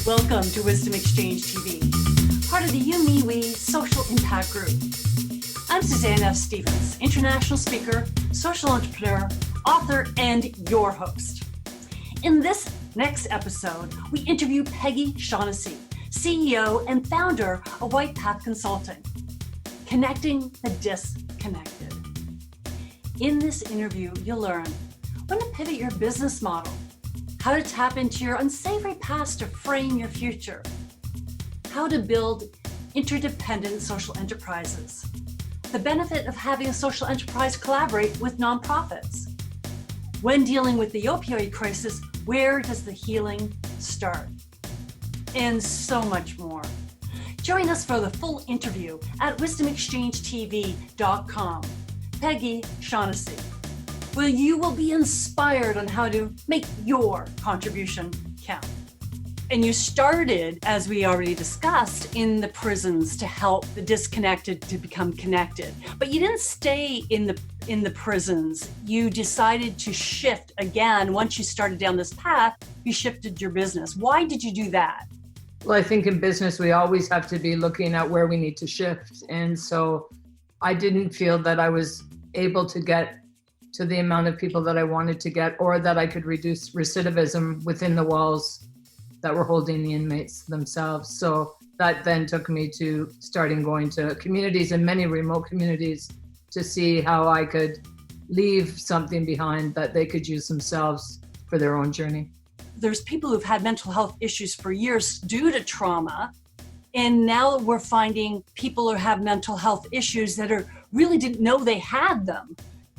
Welcome to Wisdom Exchange TV, part of the YouMeWe Social Impact Group. I'm Suzanne F. Stevens, international speaker, social entrepreneur, author, and your host. In this next episode, we interview Peggy Shaughnessy, CEO and founder of Whitepath Consulting, connecting the disconnected. In this interview, you'll learn when to pivot your business model, how to tap into your unsavory past to frame your future, how to build interdependent social enterprises, the benefit of having a social enterprise collaborate with nonprofits, when dealing with the opioid crisis, where does the healing start, and so much more. Join us for the full interview at wisdomexchangetv.com. Peggy Shaughnessy, where you will be inspired on how to make your contribution count. And you started, as we already discussed, in the prisons to help the disconnected to become connected. But you didn't stay in the prisons. You decided to shift again. Once you started down this path, you shifted your business. Why did you do that? Well, I think in business, we always have to be looking at where we need to shift. And so I didn't feel that I was able to get to the amount of people that I wanted to get, or that I could reduce recidivism within the walls that were holding the inmates themselves. So that then took me to going to communities, and many remote communities, to see how I could leave something behind that they could use themselves for their own journey. There's people who've had mental health issues for years due to trauma. And now we're finding people who have mental health issues that really didn't know they had them.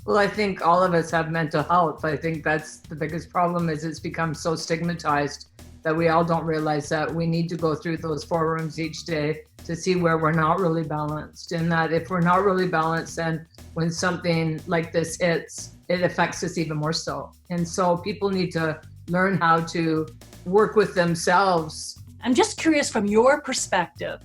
Well, I think all of us have mental health. I think that's the biggest problem, is it's become so stigmatized that we all don't realize that we need to go through those 4 rooms each day to see where we're not really balanced. And that if we're not really balanced, then when something like this hits, it affects us even more so. And so people need to learn how to work with themselves. I'm just curious, from your perspective,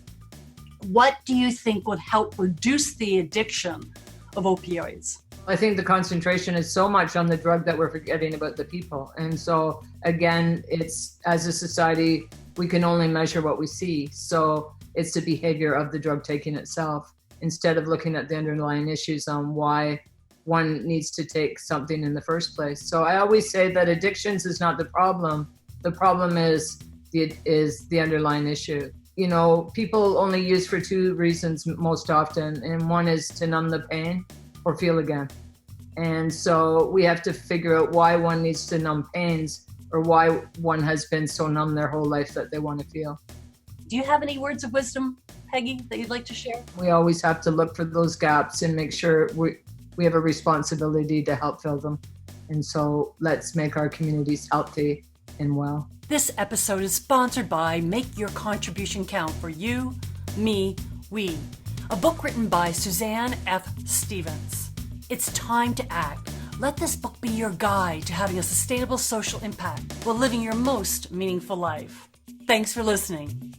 what do you think would help reduce the addiction of opioids? I think the concentration is so much on the drug that we're forgetting about the people. And so again, it's, as a society, we can only measure what we see. So it's the behavior of the drug taking itself, instead of looking at the underlying issues on why one needs to take something in the first place. So I always say that addictions is not the problem. The problem is the underlying issue. You know, people only use for 2 reasons most often, and one is to numb the pain or feel again. And so we have to figure out why one needs to numb pains, or why one has been so numb their whole life that they want to feel. Do you have any words of wisdom, Peggy, that you'd like to share? We always have to look for those gaps and make sure we have a responsibility to help fill them. And so let's make our communities healthy and well. This episode is sponsored by Make Your Contribution Count for You, Me, We, a book written by Suzanne F. Stevens. It's time to act. Let this book be your guide to having a sustainable social impact while living your most meaningful life. Thanks for listening.